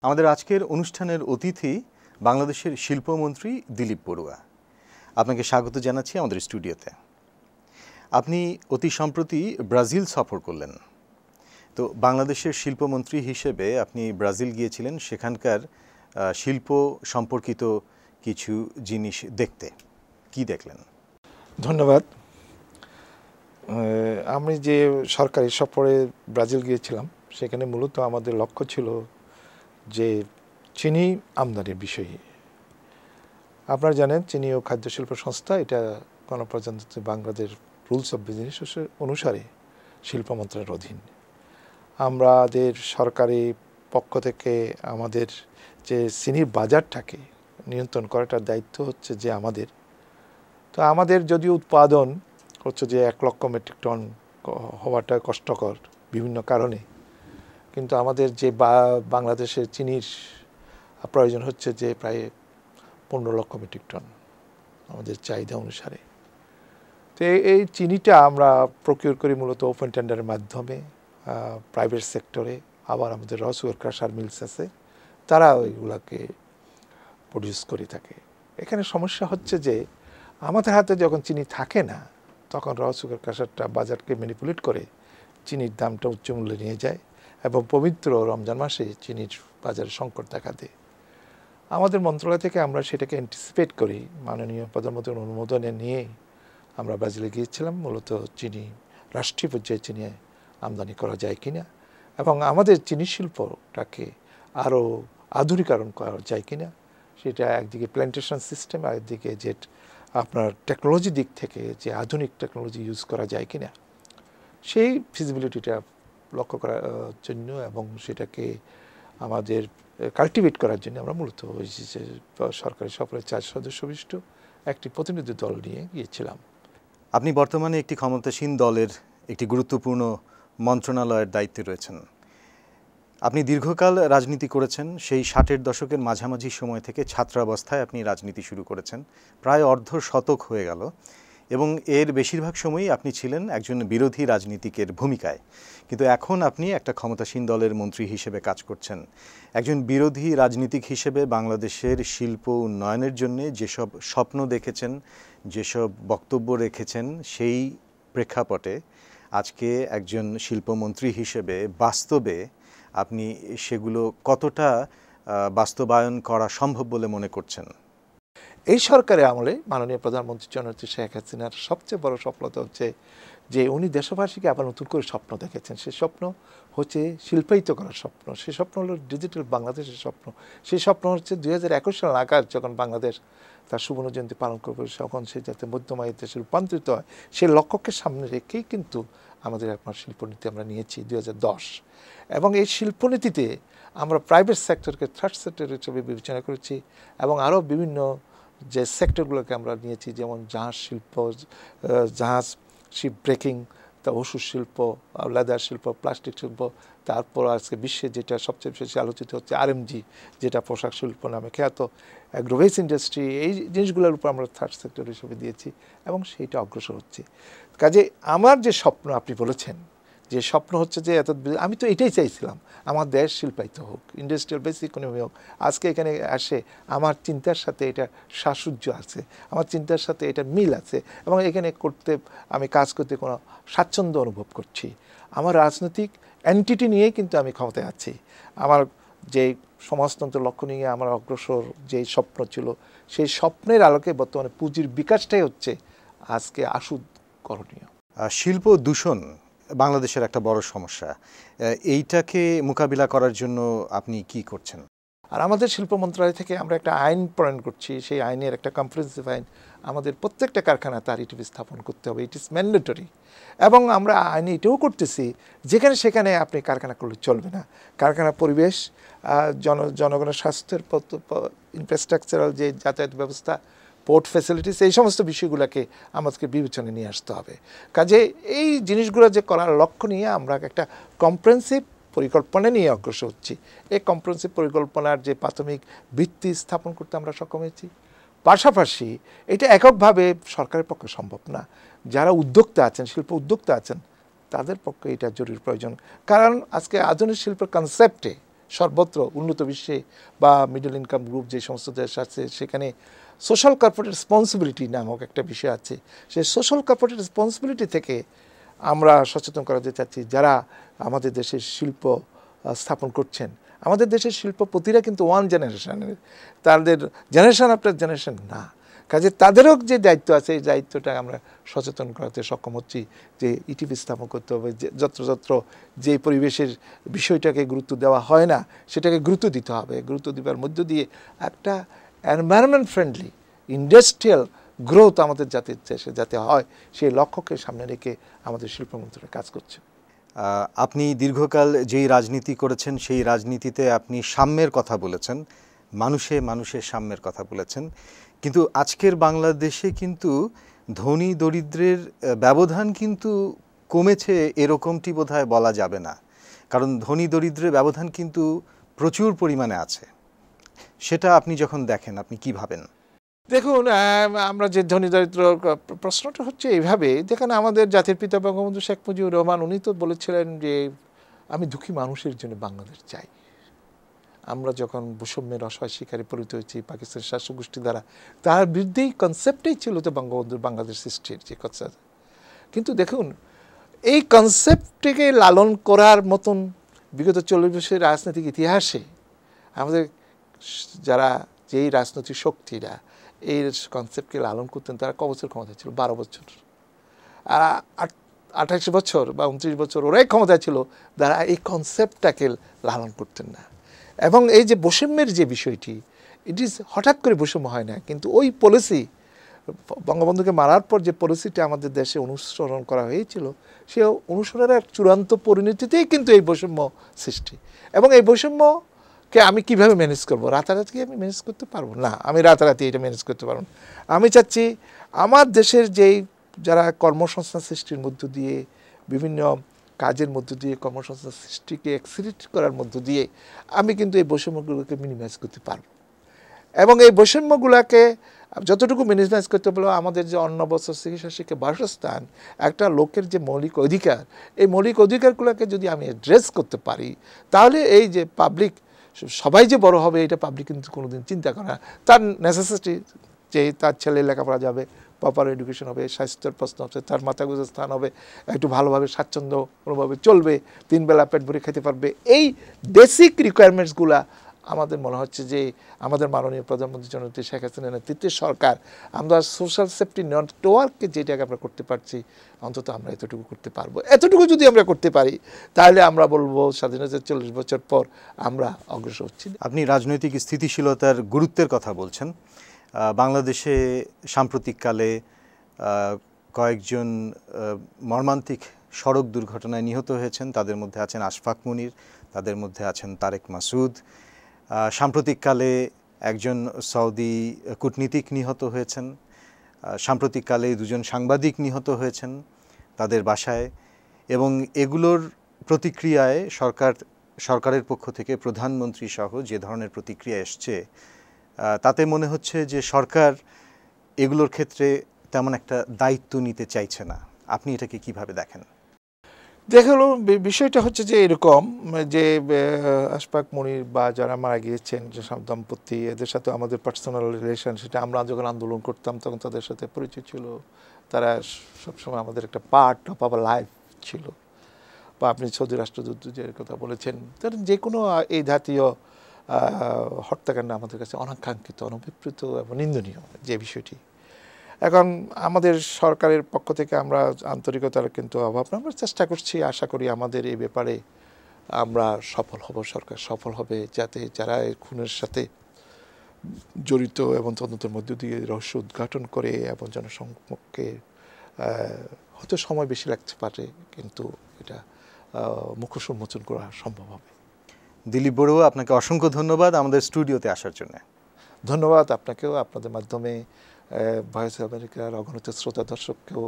আমাদের আজকের অনুষ্ঠানের অতিথি বাংলাদেশের শিল্পমন্ত্রী দিলীপ বড়ুয়া। আপনাকে স্বাগত জানাচ্ছি আমাদের স্টুডিওতে। আপনি অতি সম্প্রতি ব্রাজিল সফর করলেন। তো বাংলাদেশের শিল্পমন্ত্রী হিসেবে আপনি ব্রাজিল গিয়েছিলেন সেখানকার শিল্প সম্পর্কিত কিছু জিনিস দেখতে। কি দেখলেন? ধন্যবাদ। আমি যে সরকারি সফরে ব্রাজিল গিয়েছিলাম সেখানে মূলত আমাদের লক্ষ্য ছিল যে চিনি আমদানির বিষয়ে। আপনারা জানেন চিনি ও খাদ্য শিল্প সংস্থা এটা গণপ্রজাতন্ত্রী বাংলাদেশ রুলস অফ বিজনেস অনুসারে শিল্প মন্ত্রণালয়ের অধীন। আমাদের সরকারি পক্ষ থেকে আমাদের যে চিনির বাজারটাকে নিয়ন্ত্রণ করাটার দায়িত্ব হচ্ছে যে আমাদের যদিও উৎপাদন হচ্ছে যে 1 লক্ষ মেট্রিক টন হওয়াটা কষ্টকর বিভিন্ন কারণে, কিন্তু আমাদের যে বাংলাদেশের চিনির প্রয়োজন হচ্ছে যে প্রায় 15 লক্ষ মেট্রিক টন আমাদের চাহিদা অনুসারে। তো এই চিনিটা আমরা প্রকিউর করি মূলত ওপেন টেন্ডারের মাধ্যমে প্রাইভেট সেক্টরে। আবার আমাদের র সুগার ক্রাশার মিলস আছে, তারা ওইগুলাকে প্রডিউস করে থাকে। এখানে সমস্যা হচ্ছে যে আমাদের হাতে যখন চিনি থাকে না তখন র সুগার ক্রাশারটা বাজারকে ম্যানিপুলেট করে চিনির দামটা উচ্চ মূল্যে নিয়ে যায় এবং পবিত্র রমজান মাসে চিনির বাজারে সংকট দেখা দেয়। আমাদের মন্ত্রণালয় থেকে আমরা সেটাকে অ্যান্টিসিপেট করি, মাননীয় প্রধানমন্ত্রীর অনুমোদনে নিয়ে আমরা ব্রাজিলে গিয়েছিলাম মূলত চিনি রাষ্ট্রীয় পর্যায়ে চিনি আমদানি করা যায় কিনা এবং আমাদের চিনি শিল্পটাকে আরও আধুনিকরণ করা যায় কিনা সেটা একদিকে প্ল্যান্টেশন সিস্টেম, আর একদিকে যে আপনার টেকনোলজি দিক থেকে যে আধুনিক টেকনোলজি ইউজ করা যায় কিনা সেই ফিজিবিলিটিটা লক্ষ্য করার জন্য এবং সেটাকে আমাদের কাল্টিভেট করার জন্য আমরা মূলত ওই যে সরকারি সফরে 4 সদস্য বিশিষ্ট একটি প্রতিনিধি দল নিয়ে গিয়েছিলাম। আপনি বর্তমানে একটি ক্ষমতাসীন দলের একটি গুরুত্বপূর্ণ মন্ত্রণালয়ের দায়িত্বে রয়েছেন। আপনি দীর্ঘকাল রাজনীতি করেছেন, সেই 60-এর দশকের মাঝামাঝি সময় থেকে ছাত্রাবস্থায় আপনি রাজনীতি শুরু করেছেন, প্রায় অর্ধ শতক হয়ে গেল, এবং এর বেশিরভাগ সময়ই আপনি ছিলেন একজন বিরোধী রাজনীতিকের ভূমিকায়। কিন্তু এখন আপনি একটা ক্ষমতাসীন দলের মন্ত্রী হিসেবে কাজ করছেন। একজন বিরোধী রাজনীতিক হিসেবে বাংলাদেশের শিল্প উন্নয়নের জন্য যেসব স্বপ্ন দেখেছেন, যেসব বক্তব্য রেখেছেন, সেই প্রেক্ষাপটে আজকে একজন শিল্পমন্ত্রী হিসেবে বাস্তবে আপনি সেগুলো কতটা বাস্তবায়ন করা সম্ভব বলে মনে করছেন? এই সরকারের আমলে মাননীয় প্রধানমন্ত্রী জননেত্রী শেখ হাসিনার সবচেয়ে বড় সফলতা হচ্ছে যে উনি দেশবাসীকে আবার নতুন করে স্বপ্ন দেখেছেন। সেই স্বপ্ন হচ্ছে শিল্পায়িত করার স্বপ্ন, সেই স্বপ্ন হলো ডিজিটাল বাংলাদেশের স্বপ্ন, সেই স্বপ্ন হচ্ছে 2021 সাল নাগাদ যখন বাংলাদেশ তার সুবর্ণ জয়ন্তী পালন করবে তখন সে যাতে মধ্যম আয়ের দেশে রূপান্তরিত হয় সেই লক্ষ্যকে সামনে রেখেই কিন্তু আমাদের আপনার শিল্পনীতি আমরা নিয়েছি 2010। এবং এই শিল্পনীতিতে আমরা প্রাইভেট সেক্টরকে থার্ড সেক্টর হিসেবে বিবেচনা করেছি এবং আরও বিভিন্ন যে সেক্টরগুলোকে আমরা নিয়েছি, যেমন জাহাজ শিল্প, জাহাজ শিপ ব্রেকিং, তা ওষুধ শিল্প, লেদার শিল্প, প্লাস্টিক শিল্প, তারপর আজকে বিশ্বে যেটা সবচেয়ে বেশি আলোচিত হচ্ছে আরএমজি, যেটা পোশাক শিল্প নামে খ্যাত, অ্যাগ্রোভেজ ইন্ডাস্ট্রি, এই জিনিসগুলোর উপর আমরা থার্ড সেক্টর হিসেবে দিয়েছি এবং সেইটা অগ্রসর হচ্ছে। কাজে আমার যে স্বপ্ন আপনি বলেছেন, যে স্বপ্ন হচ্ছে যে আমি তো এটাই চাইছিলাম, আমার দেশ শিল্পায়িত হোক, ইন্ডাস্ট্রিয়াল বেস ইকোনমি হোক। আজকে এখানে আসে আমার চিন্তার সাথে এটা সাসুজ্য আছে, আমার চিন্তার সাথে এটা মিল আছে এবং এখানে আমি কাজ করতে কোনো স্বাচ্ছন্দ্য অনুভব করছি। আমার রাজনৈতিক এন্টিটি নিয়েই কিন্তু আমি ক্ষমতায় আছি। আমার যে সমাজতন্ত্র লক্ষ্য নিয়ে আমার অগ্রসর যে স্বপ্ন ছিল, সেই স্বপ্নের আলোকে বর্তমানে পুঁজির বিকাশটাই হচ্ছে আজকে আশু করণীয়। শিল্প দূষণ বাংলাদেশের একটা বড় সমস্যা, এইটাকে মোকাবিলা করার জন্য আপনি কি করছেন? আর আমাদের শিল্প মন্ত্রণালয় থেকে আমরা একটা আইন প্রণয়ন করছি, সেই আইনের একটা কম্প্রিহেনসিভ আইন, আমাদের প্রত্যেকটা কারখানা তার ইটিভি স্থাপন করতে হবে, ইট ইজ ম্যান্ডেটরি। এবং আমরা আইনে এটাও করতেছি যেখানে সেখানে আপনি কারখানা করলে চলবে না। কারখানা পরিবেশ, জনগণের স্বাস্থ্যের ইনফ্রাস্ট্রাকচারাল যে যাতায়াত ব্যবস্থা, পোর্ট ফ্যাসিলিটিস, এই সমস্ত বিষয়গুলোকে আমাদেরকে বিবেচনায় নিয়ে আসতে হবে। কাজে এই জিনিসগুলো যে করার লক্ষ্য নিয়ে আমরা একটা কম্প্রিহেনসিভ পরিকল্পনা নিয়ে অগ্রসর হচ্ছি। এই কম্প্রিহেনসিভ পরিকল্পনার যে প্রাথমিক ভিত্তি স্থাপন করতে আমরা সক্ষম হয়েছি। পাশাপাশি এটা এককভাবে সরকারের পক্ষে সম্ভব না, যারা উদ্যোক্তা আছেন, শিল্প উদ্যোক্তা আছেন, তাদের পক্ষে এটা জরুরি প্রয়োজন। কারণ আজকে আধুনিক শিল্পের কনসেপ্টে সর্বত্র উন্নত বিশ্বে বা মিডল ইনকাম গ্রুপ যে সমস্ত দেশ আছে সেখানে সোশ্যাল কর্পোরেট রেসপন্সিবিলিটি নামক একটা বিষয় আছে। সেই সোশ্যাল কর্পোরেট রেসপন্সিবিলিটি থেকে আমরা সচেতন করাতে চাচ্ছি যারা আমাদের দেশের শিল্প স্থাপন করছেন। আমাদের দেশের শিল্পপতিরা কিন্তু ওয়ান জেনারেশনের, তাদের জেনারেশন আফটার জেনারেশন না, কাজে তাদেরও যে দায়িত্ব আছে এই দায়িত্বটা আমরা সচেতন করাতে সক্ষম হচ্ছি যে ইটিভি স্থাপন করতে হবে, যত্র যে পরিবেশের বিষয়টাকে গুরুত্ব দেওয়া হয় না সেটাকে গুরুত্ব দিতে হবে। গুরুত্ব দেওয়ার মধ্য দিয়ে একটা এনভায়রনমেন্ট ফ্রেন্ডলি ইন্ডাস্ট্রিয়াল গ্রোথ আমাদের জাতির দেশে যাতে হয় সেই লক্ষ্যকে সামনে রেখে আমাদের শিল্পমন্ত্রীরা কাজ করছে। আপনি দীর্ঘকাল যেই রাজনীতি করেছেন সেই রাজনীতিতে আপনি সাম্যের কথা বলেছেন, মানুষের সাম্যের কথা বলেছেন, কিন্তু আজকের বাংলাদেশে কিন্তু ধনী দরিদ্রের ব্যবধান কিন্তু কমেছে এরকমটি বোধহয় বলা যাবে না, কারণ ধনী দরিদ্রের ব্যবধান কিন্তু প্রচুর পরিমাণে আছে। সেটা আপনি যখন দেখেন আপনি কি ভাবেন? দেখুন, আমরা যে ধনী দরিদ্র প্রশ্নটা হচ্ছে এইভাবে, দেখেন আমাদের জাতির পিতা বঙ্গবন্ধু শেখ মুজিবুর রহমান উনি তো বলেছিলেন যে আমি দুঃখী মানুষের জন্য বাংলাদেশ চাই। আমরা যখন বৈষম্যের অসহায় শিকারে পরিণত হয়েছি পাকিস্তানের শাসক গোষ্ঠী দ্বারা, তার বিরুদ্ধেই কনসেপ্টেই ছিল তো বঙ্গবন্ধুর বাংলাদেশ সৃষ্টির যে কনসেপ্ট। কিন্তু দেখুন এই কনসেপ্টটিকে লালন করার মতন বিগত 40 বছরের রাজনৈতিক ইতিহাসে আমাদের যারা যেই রাজনৈতিক শক্তিরা এই কনসেপ্টকে লালন করতেন তারা কবছর ক্ষমতা ছিল? 12 বছর। আর 28 বছর বা 29 বছর ওরাই ক্ষমতা ছিল, যারা এই কনসেপ্টটাকে লালন করতেন না। এবং এই যে বৈষম্যের যে বিষয়টি, ইট ইজ হঠাৎ করে বৈষম্য হয় না, কিন্তু ওই পলিসি বঙ্গবন্ধুকে মারার পর যে পলিসিটা আমাদের দেশে অনুসরণ করা হয়েছিল সে অনুসরণের এক চূড়ান্ত পরিণতিতেই কিন্তু এই বৈষম্য সৃষ্টি। এবং এই বৈষম্যকে আমি কিভাবে ম্যানেজ করব? রাতারাতি আমি ম্যানেজ করতে পারবো না, আমি রাতারাতি এটা ম্যানেজ করতে পারবো না। আমি চাচ্ছি আমার দেশের যেই যারা কর্মসংস্থান সৃষ্টির মধ্য দিয়ে বিভিন্ন কাজের মধ্য দিয়ে কর্মসংস্থান সৃষ্টিকে অ্যাক্সিলেরেট করার মধ্য দিয়ে আমি কিন্তু এই বৈষম্যগুলোকে মিনিমাইজ করতে পারবো। এবং এই বৈষম্যগুলোকে যতটুকু মিনিমাইজ করতে পারবো, আমাদের যে অন্ন বস্ত্র চিকিৎসা শিক্ষা বাসস্থান একটা লোকের যে মৌলিক অধিকার, এই মৌলিক অধিকারগুলোকে যদি আমি অ্যাড্রেস করতে পারি তাহলে এই যে পাবলিক সবাই যে বড় হবে এটা পাবলিক কিন্তু কোনোদিন চিন্তা করে না। তার নেসেসিটি যে তার ছেলে লেখাপড়া যাবে, প্রপার এডুকেশন হবে, স্বাস্থ্যের প্রশ্ন হবে, তার মাথা গোঁজার স্থান হবে, একটু ভালোভাবে স্বাচ্ছন্দ্য কোনোভাবে চলবে, 3 বেলা পেট ভরে খেতে পারবে, এই বেসিক রিকোয়ারমেন্টসগুলা আমাদের মনে হচ্ছে যে আমাদের মাননীয় প্রধানমন্ত্রী জননেত্রী শেখ হাসিনার নেতৃত্বের সরকার আমরা সোশ্যাল সেফটি নেটওয়ার্ককে যেটাকে আমরা করতে পারছি অন্তত আমরা এতটুকু করতে পারবো। এতটুকু যদি আমরা করতে পারি তাহলে আমরা বলবো স্বাধীনতার 40 বছর পর আমরা অগ্রসর হচ্ছি। আপনি রাজনৈতিক স্থিতিশীলতার গুরুত্বের কথা বলছেন। বাংলাদেশে সাম্প্রতিককালে কয়েকজন মর্মান্তিক সড়ক দুর্ঘটনায় নিহত হয়েছেন, তাদের মধ্যে আছেন আশফাক মুনির, তাদের মধ্যে আছেন তারেক মাসুদ। সাম্প্রতিককালে একজন সৌদি কূটনীতিক নিহত হয়েছেন, সাম্প্রতিককালে 2জন সাংবাদিক নিহত হয়েছেন তাদের বাসায়, এবং এগুলোর প্রতিক্রিয়ায় সরকারের পক্ষ থেকে প্রধানমন্ত্রী সহ যে ধরনের প্রতিক্রিয়া এসছে তাতে মনে হচ্ছে যে সরকার এগুলোর ক্ষেত্রে তেমন একটা দায়িত্ব নিতে চাইছে না। আপনি এটাকে কিভাবে দেখেন? দেখুন, বিষয়টা হচ্ছে যে এরকম যে আশফাক মুনির বা যারা মারা গিয়েছেন যে সব দম্পতি, এদের সাথে আমাদের পার্সোনাল রিলেশন, সেটা আমরা যখন আন্দোলন করতাম তখন তাদের সাথে পরিচয় ছিল, তারা সবসময় আমাদের একটা পার্ট অফ আওয়ার লাইফ ছিল। বা আপনি সৌদি রাষ্ট্রদূত যে কথা বলেছেন, তার যে কোনো এই জাতীয় হত্যাকাণ্ড আমাদের কাছে অনাকাঙ্ক্ষিত, অনভিপ্রেত এবং নিন্দনীয় যে বিষয়টি। এখন আমাদের সরকারের পক্ষ থেকে আমরা আন্তরিকতার কিন্তু অভাব না, আমরা চেষ্টা করছি, আশা করি আমাদের এই ব্যাপারে আমরা সফল হব, সরকার সফল হবে, যাতে যারা এই খুনের সাথে জড়িত এবং তদন্তের মধ্য দিয়ে রহস্য উদ্ঘাটন করে এবং জনসমক্ষে হয়তো সময় বেশি লাগতে পারে কিন্তু এটা মুখোশ উন্মোচন করা সম্ভব হবে। দিলীপ বড়ুয়া, আপনাকে অসংখ্য ধন্যবাদ আমাদের স্টুডিওতে আসার জন্য। ধন্যবাদ আপনাকেও, আপনাদের মাধ্যমে ভয়েস অফ আমেরিকার অগণিত শ্রোতা দর্শককেও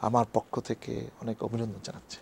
আমার পক্ষ থেকে অনেক অভিনন্দন জানাচ্ছি।